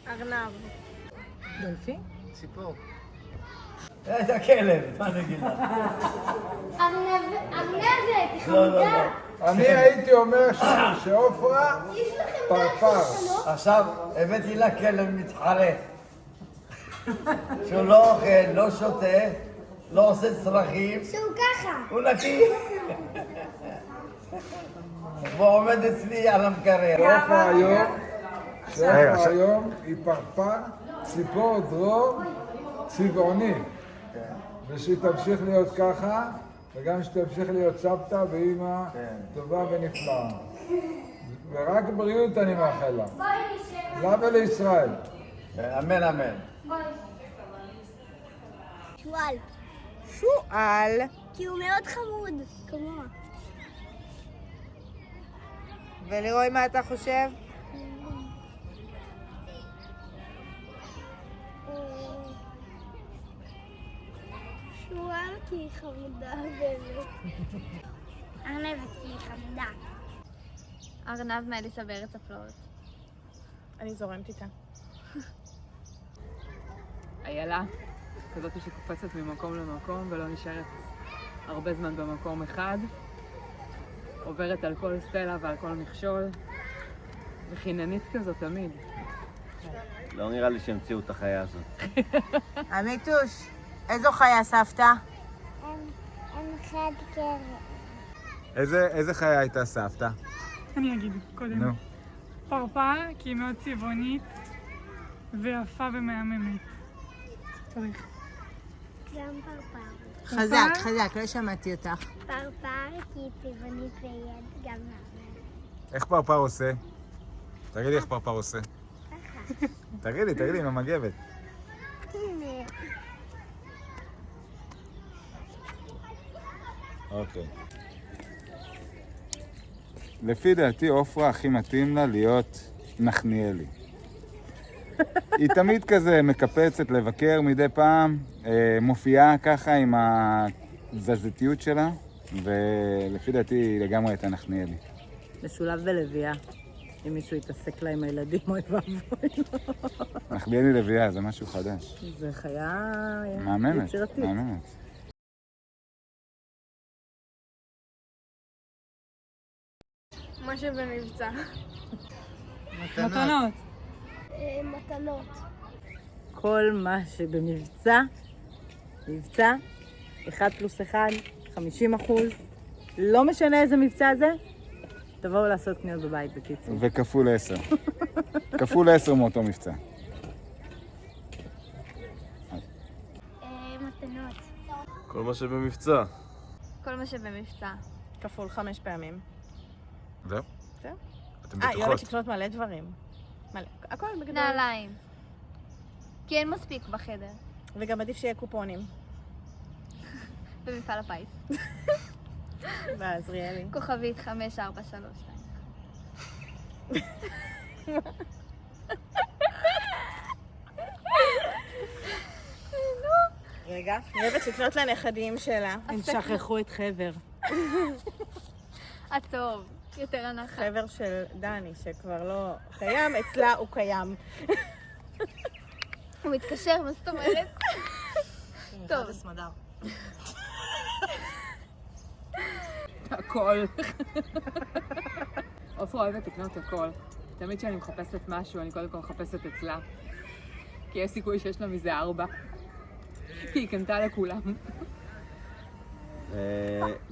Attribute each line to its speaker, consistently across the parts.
Speaker 1: ארנב.
Speaker 2: דולפין?
Speaker 3: ציפור.
Speaker 4: את הכלב, מה נגיד לך?
Speaker 5: ארנבת, היא
Speaker 4: לא, לא,
Speaker 5: חמודה.
Speaker 4: לא.
Speaker 3: אני הייתי אומר שעופרה
Speaker 5: יש לכם
Speaker 3: פרפר.
Speaker 4: עכשיו הבאתי לה כלב מתחרה. שהוא לא אוכל, לא שותה, לא עושה צרכים,
Speaker 5: שהוא ככה.
Speaker 4: הוא נקי. והוא עומד אצלי על המקרר.
Speaker 3: שעופרה היום היא פרפר, ציפור דרור, צבעוני. ושהיא תמשיך להיות ככה, וגם שתמשיך להיות סבתא ואימא טובה ונפלאה. ורק בריאות אני מאחל לה. לה ולישראל.
Speaker 4: אמן, אמן.
Speaker 5: שועל.
Speaker 2: שועל.
Speaker 5: כי הוא מאוד חמוד. כמוה.
Speaker 2: ולירוי, מה אתה חושב?
Speaker 5: שועל כי היא חמודה באמת. ארנבת כי היא חמודה.
Speaker 1: ארנב מאליסה בארץ הפלאות.
Speaker 2: אני זורמת איתה.
Speaker 6: איילה, כזאת שקופצת ממקום למקום ולא נשארת הרבה זמן במקום אחד. עוברת על כל סלע ועל כל מכשול. וחיננית כזאת תמיד.
Speaker 4: לא נראה לי שהמציאו את החיה הזאת.
Speaker 2: עמיתוש, איזו חיה סבתא?
Speaker 5: אין אחד קרב.
Speaker 7: איזה חיה הייתה סבתא?
Speaker 8: אני אגיד קודם.
Speaker 7: נו.
Speaker 8: פרפר, כי היא מאוד צבעונית ויפה ומהממת. צריך.
Speaker 5: גם פרפר.
Speaker 2: חזק, חזק, לא שמעתי אותך.
Speaker 5: פרפר כי היא צבעונית ויד גם נעמדת.
Speaker 7: איך פרפר עושה? תגידי איך פרפר עושה.
Speaker 5: ככה.
Speaker 7: תגידי, עם המגבת.
Speaker 5: הנה.
Speaker 7: אוקיי. לפי דעתי עופרה הכי מתאים לה להיות נחניאלי. היא תמיד כזה מקפצת לבקר מדי פעם, מופיעה ככה עם התזזיתיות שלה, ולפי דעתי היא לגמרי הייתה נחניאלי.
Speaker 2: משולב בלוויה. אם מישהו יתעסק לה עם הילדים, אוי ואבוי.
Speaker 7: נחניאלי לביאה, זה משהו חדש.
Speaker 2: זה חיה
Speaker 7: מהממת,
Speaker 2: יצירתית.
Speaker 7: מהממת.
Speaker 1: מה שבמבצע.
Speaker 8: מתנות.
Speaker 5: מתנות.
Speaker 2: כל מה שבמבצע, מבצע, 1+1, 50%, לא משנה איזה מבצע זה, תבואו לעשות קניות בבית בקיצור.
Speaker 7: וכפול 10. כפול 10 מאותו מבצע.
Speaker 5: מתנות.
Speaker 9: כל מה שבמבצע.
Speaker 1: כל מה שבמבצע.
Speaker 2: כפול 5 פעמים.
Speaker 7: זהו?
Speaker 2: זהו.
Speaker 7: אתם
Speaker 2: היא הולכת
Speaker 7: בטוחות?
Speaker 2: לקנות מלא דברים. מלא. הכל בגדול.
Speaker 1: נעליים. כי אין מספיק בחדר.
Speaker 2: וגם עדיף שיהיה קופונים.
Speaker 1: במפעל הפיס.
Speaker 2: בעזריאלי.
Speaker 1: כוכבית 5432.
Speaker 2: רגע, אני אוהבת לקנות לנכדים שלה. הם שכחו את חבר.
Speaker 1: הטוב. יותר הנחה.
Speaker 2: חבר של דני, שכבר לא קיים, אצלה הוא קיים.
Speaker 1: הוא מתקשר, מה זאת אומרת? טוב.
Speaker 6: הכל. עופרה אוהבת לקנות הכל. תמיד כשאני מחפשת משהו, אני קודם כל מחפשת אצלה. כי יש סיכוי שיש לה מזה 4. כי היא קנתה לכולם.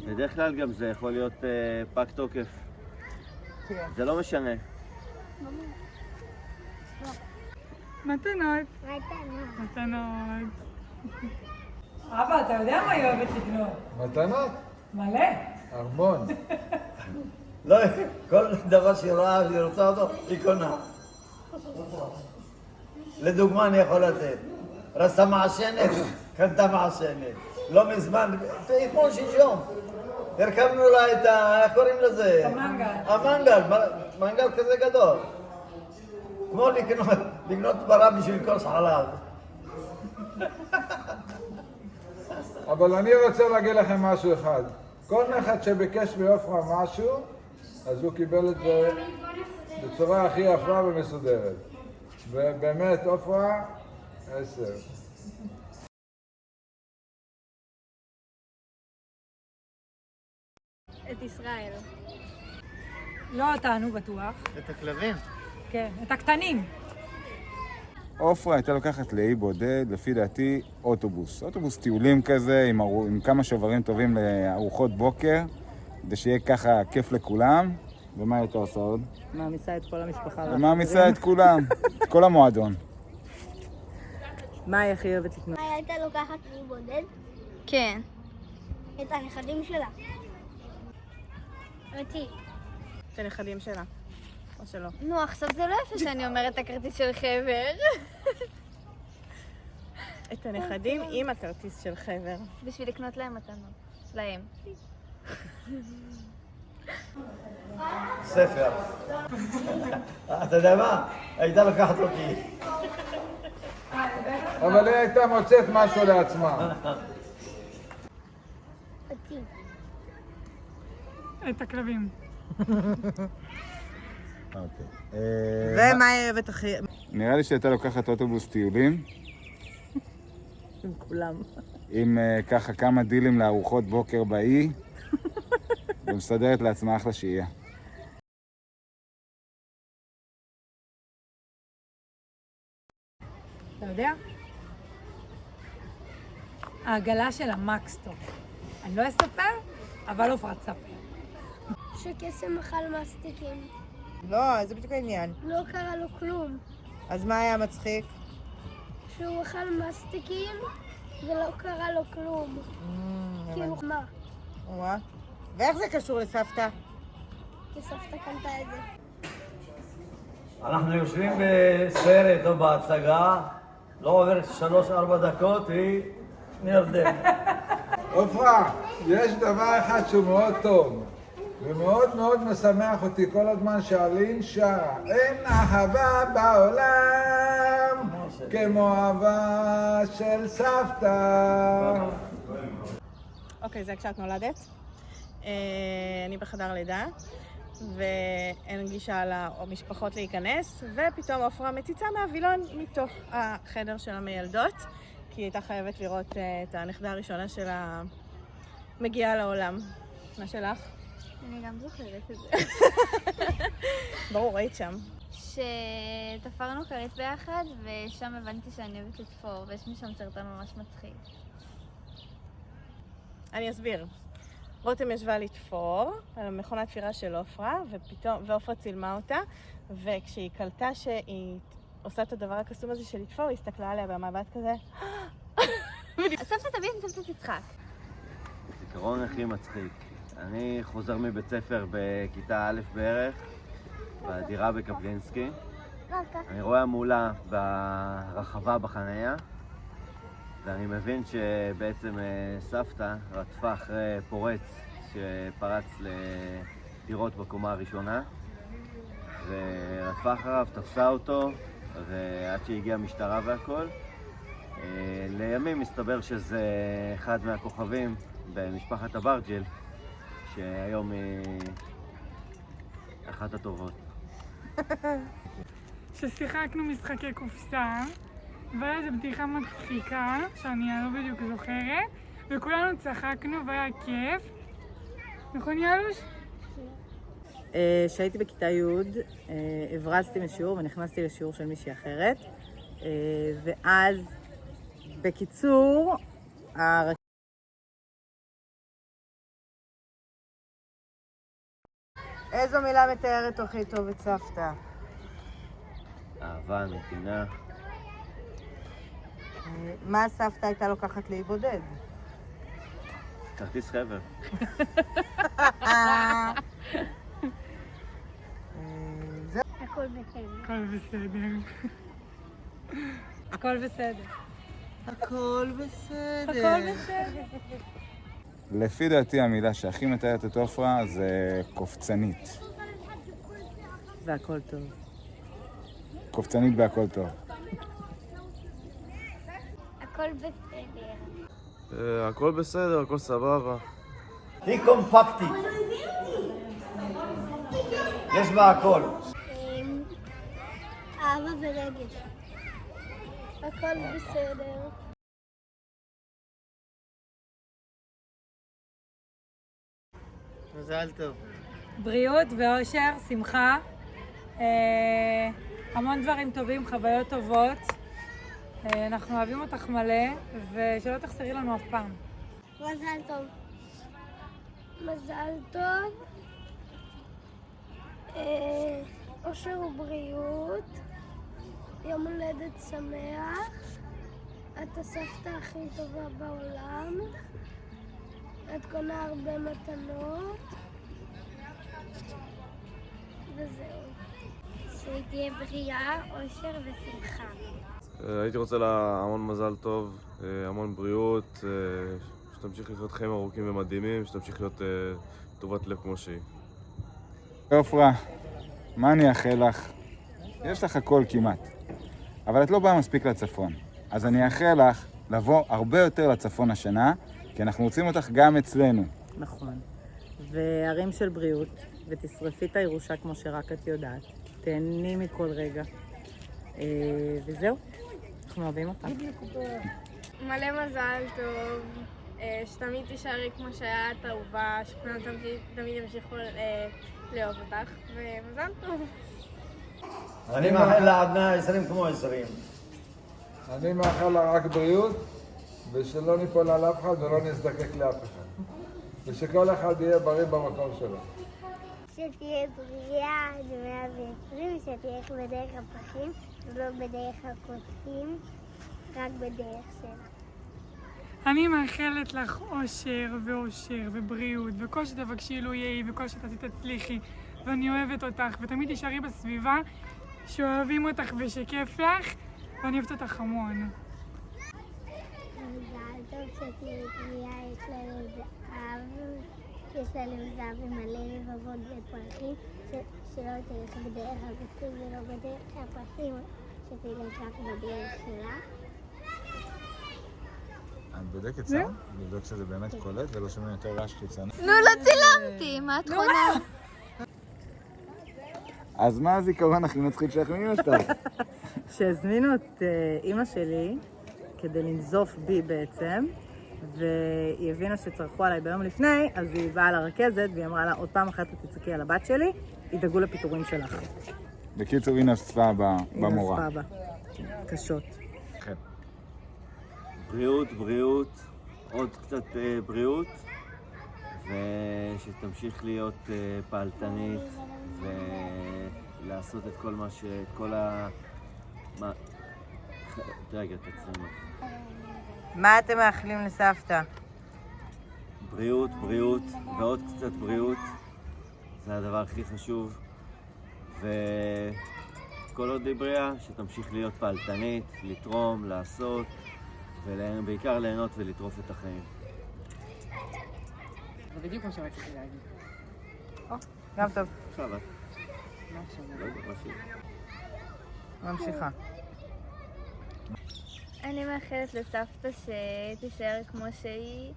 Speaker 4: בדרך כלל גם זה יכול להיות פג תוקף. זה לא משנה.
Speaker 8: מתנות.
Speaker 5: מתנות.
Speaker 8: מתנות.
Speaker 10: אבא, אתה יודע מה היא אוהבת לקנות?
Speaker 3: מתנות?
Speaker 10: מלא.
Speaker 3: ארמון.
Speaker 4: לא, כל דבר שהיא רואה והיא רוצה אותו, היא קונה. לדוגמה אני יכול לתת. רצתה מעשנת, קנתה מעשנת. לא מזמן, כמו שישום. הרכבנו לה את איך קוראים לזה?
Speaker 10: המנגל.
Speaker 4: המנגל, מנגל כזה גדול. כמו לקנות פרה בשביל כוס חלב.
Speaker 3: אבל אני רוצה להגיד לכם משהו אחד. כל אחד שביקש מעופרה משהו, אז הוא קיבל את זה בצורה הכי יפה ומסודרת. ובאמת, עופרה, 10.
Speaker 1: את ישראל.
Speaker 10: לא אותנו בטוח.
Speaker 4: את הכלבים?
Speaker 10: כן, את הקטנים.
Speaker 7: עופרה הייתה לוקחת לאי בודד, לפי דעתי, אוטובוס. אוטובוס טיולים כזה, עם כמה שוברים טובים לארוחות בוקר, כדי שיהיה ככה כיף לכולם. ומה היא הייתה עושה עוד?
Speaker 2: מעמיסה את כל המשפחה.
Speaker 7: ומעמיסה את כולם, את כל המועדון.
Speaker 2: מה היא הכי אוהבת לקנות?
Speaker 5: מאיה הייתה לוקחת לי בודד
Speaker 1: כן.
Speaker 5: את הנכדים שלה. אותי.
Speaker 6: את הנכדים שלה, או שלא.
Speaker 1: נו, עכשיו זה לא יפה שאני אומרת את הכרטיס של חבר.
Speaker 6: את הנכדים עם הכרטיס של חבר.
Speaker 1: בשביל לקנות להם מתנות. להם.
Speaker 4: ספר. אתה יודע מה? הייתה לוקחת אותי.
Speaker 3: אבל היא הייתה מוצאת משהו לעצמה.
Speaker 5: אותי.
Speaker 8: את הכלבים.
Speaker 2: ומה היא אוהבת הכי...
Speaker 7: נראה לי שהייתה לוקחת אוטובוס טיולים,
Speaker 2: עם כולם.
Speaker 7: עם ככה כמה דילים לארוחות בוקר באי, ומסדרת לעצמה אחלה שהייה.
Speaker 10: אתה יודע? העגלה של המקסטור. אני לא אספר, אבל עופרה תספר.
Speaker 5: שקסם אכל מסטיקים.
Speaker 2: לא, זה בדיוק העניין.
Speaker 5: לא קרה לו כלום.
Speaker 2: אז מה היה מצחיק?
Speaker 5: שהוא אכל מסטיקים ולא קרה לו כלום. כאילו מה?
Speaker 2: וואה. ואיך זה קשור לסבתא?
Speaker 5: כי סבתא קנתה את זה.
Speaker 4: אנחנו יושבים בסרט או בהצגה, לא עובר 3-4 דקות, היא נרדמת.
Speaker 3: עופרה, יש דבר אחד שהוא מאוד טוב, ומאוד מאוד משמח אותי כל הזמן שאלין שרה. אין אהבה בעולם כמו אהבה של סבתא.
Speaker 6: אוקיי, זה כשאת נולדת. אני בחדר לידה, ואין גישה למשפחות להיכנס, ופתאום עופרה מציצה מהווילון מתוך החדר של המילדות, כי היא הייתה חייבת לראות את הנכדה הראשונה שלה מגיעה לעולם. מה שלך?
Speaker 1: אני גם זוכרת את זה.
Speaker 6: ברור, היית שם.
Speaker 1: שתפרנו כרית ביחד, ושם הבנתי שאני אוהבת לתפור, ויש לי שם סרטון ממש מצחיק.
Speaker 6: אני אסביר. רותם ישבה לתפור על מכונת תפירה של עופרה, ועופרה צילמה אותה, וכשהיא קלטה שהיא עושה את הדבר הקסום הזה של לתפור, היא הסתכלה עליה במבט כזה.
Speaker 1: סבתא תבין, סבתא תצחק.
Speaker 9: זיכרון הכי מצחיק. אני חוזר מבית ספר בכיתה א' בערך, בדירה בקפלינסקי. אני רואה מולה ברחבה בחנייה, ואני מבין שבעצם סבתא רדפה אחרי פורץ שפרץ לדירות בקומה הראשונה, ורדפה אחריו, תפסה אותו, ועד שהגיעה המשטרה והכל. לימים מסתבר שזה אחד מהכוכבים במשפחת אברג'ל, שהיום היא אחת הטובות.
Speaker 8: ששיחקנו משחקי קופסה, והיה איזו בדיחה מצחיקה, שאני לא בדיוק זוכרת, וכולנו צחקנו והיה כיף. נכון יאלוש?
Speaker 2: כשהייתי בכיתה י' הברזתי משיעור ונכנסתי לשיעור של מישהי אחרת, ואז בקיצור איזו מילה מתארת הכי טוב את סבתא?
Speaker 9: אהבה, נתינה.
Speaker 2: מה סבתא הייתה לוקחת לאי בודד?
Speaker 9: כרטיס חבר.
Speaker 5: הכל בסדר.
Speaker 8: הכל בסדר.
Speaker 10: הכל בסדר.
Speaker 2: הכל בסדר.
Speaker 10: הכל בסדר.
Speaker 7: לפי דעתי המילה שהכי מתארת את עופרה זה קופצנית.
Speaker 2: והכל טוב.
Speaker 7: קופצנית בהכל טוב.
Speaker 5: הכל בסדר.
Speaker 9: הכל בסדר, הכל סבבה.
Speaker 4: היא קומפקטית. יש בה הכל.
Speaker 5: אהבה ורגש. הכל בסדר.
Speaker 2: מזל טוב.
Speaker 10: בריאות ואושר, שמחה, המון דברים טובים, חוויות טובות. אנחנו אוהבים אותך מלא, ושלא תחסרי לנו אף פעם.
Speaker 5: מזל טוב. מזל טוב. אושר ובריאות. יום הולדת שמח. את הסבתא הכי טובה בעולם. את קונה הרבה מתנות. וזהו. שתהיה בריאה, אושר ושמחה.
Speaker 9: הייתי רוצה לה המון מזל טוב, המון בריאות, שתמשיך לחיות חיים ארוכים ומדהימים, שתמשיך להיות טובת לב כמו שהיא.
Speaker 7: עופרה, מה אני אאחל לך? יש לך הכל כמעט, אבל את לא באה מספיק לצפון. אז אני אאחל לך לבוא הרבה יותר לצפון השנה, כי אנחנו רוצים אותך גם אצלנו.
Speaker 2: נכון. וערים של בריאות, ותשרפי את הירושה כמו שרק את יודעת. תהני מכל רגע. וזהו, אנחנו אוהבים אותך.
Speaker 5: מלא מזל טוב, שתמיד תישארי כמו שאת אהובה, שכולם תמיד ימשיכו לאהוב אותך, ומזל טוב.
Speaker 4: אני מאחל לה עד 120 כמו 20.
Speaker 3: אני מאחל לה רק בריאות, ושלא ניפול על אף אחד ולא נזדקק לאף אחד. ושכל אחד יהיה בריא במקום שלו.
Speaker 5: שתהיה בריאה עד 120, שתלך בדרך הפחים ולא בדרך הקוצים, רק בדרך שלה.
Speaker 8: אני מאחלת לך אושר ואושר ובריאות, וכל שתבקשי לו יהי, וכל שתצליחי, ואני אוהבת אותך, ותמיד תישארי בסביבה שאוהבים אותך ושכיף לך, ואני אוהבת אותך המון.
Speaker 5: מזל טוב שתהיה בריאה, יש לה לב זהב ומלא לבבות ופרחים, שלא תלך בדרך הקוצים ולא בדרך הפרחים, שתלך רק בדרך שלה.
Speaker 7: את בודקת סאונד? לבדוק שזה באמת קולט ולא שומעים יותר רעש חיצוני.
Speaker 1: נו, לא צילמתי, מה את חונה?
Speaker 7: אז מה הזיכרון הכי מצחיק שלך מאמא שלך?
Speaker 2: שהזמינו את אימא שלי כדי לנזוף בי בעצם, והיא הבינה שצרכו עליי ביום לפני, אז היא באה לרכזת והיא אמרה לה, עוד פעם אחת תצעקי על הבת שלי, ידאגו לפיטורים שלך.
Speaker 7: בקיצור, היא נזפה במורה.
Speaker 2: היא נזפה בה. קשות.
Speaker 7: כן.
Speaker 9: בריאות, בריאות, עוד קצת בריאות, ושתמשיך להיות פעלתנית ולעשות את כל מה כל ה... רגע, תצלמו.
Speaker 2: מה אתם מאחלים לסבתא?
Speaker 9: בריאות, בריאות, ועוד קצת בריאות, זה הדבר הכי חשוב, וכל עוד היא בריאה, שתמשיך להיות פעלתנית, לתרום, לעשות, ובעיקר ליהנות ולטרוף את החיים.
Speaker 6: זה בדיוק מה שרציתי להגיד.
Speaker 2: גם טוב.
Speaker 9: עכשיו את.
Speaker 6: מה עכשיו?
Speaker 9: לא יודע, מה שהיא.
Speaker 2: ממשיכה.
Speaker 1: אני מאחלת לסבתא שתישאר כמו שהיא,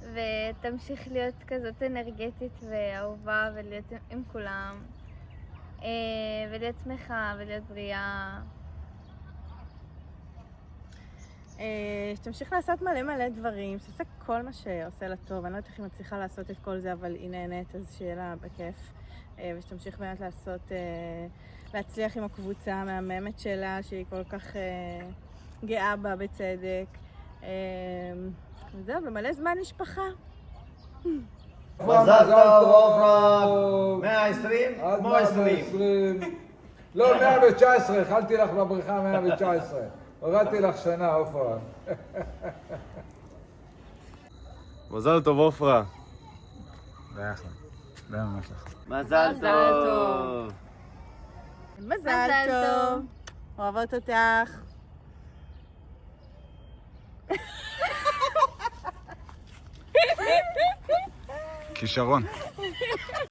Speaker 1: ותמשיך להיות כזאת אנרגטית ואהובה, ולהיות עם כולם, ולהיות שמחה ולהיות בריאה.
Speaker 2: שתמשיך לעשות מלא דברים, שתעשה כל מה שעושה לה טוב. אני לא יודעת איך היא מצליחה לעשות את כל זה, אבל היא נהנית, אז שיהיה לה בכיף. ושתמשיך באמת להצליח עם הקבוצה המהממת שלה, שהיא כל כך גאה בה בצדק. וזהו, ומלא זמן משפחה.
Speaker 4: מזל טוב, עופרה, 120 כמו 20.
Speaker 3: לא, 119, אכלתי לך בבריכה 119. הורדתי לך שנה, עופרה.
Speaker 9: מזל טוב, עופרה.
Speaker 7: זה אחלה. זה ממש אחלה.
Speaker 9: מזל טוב.
Speaker 2: מזל טוב. אוהבות אותך.
Speaker 7: כישרון.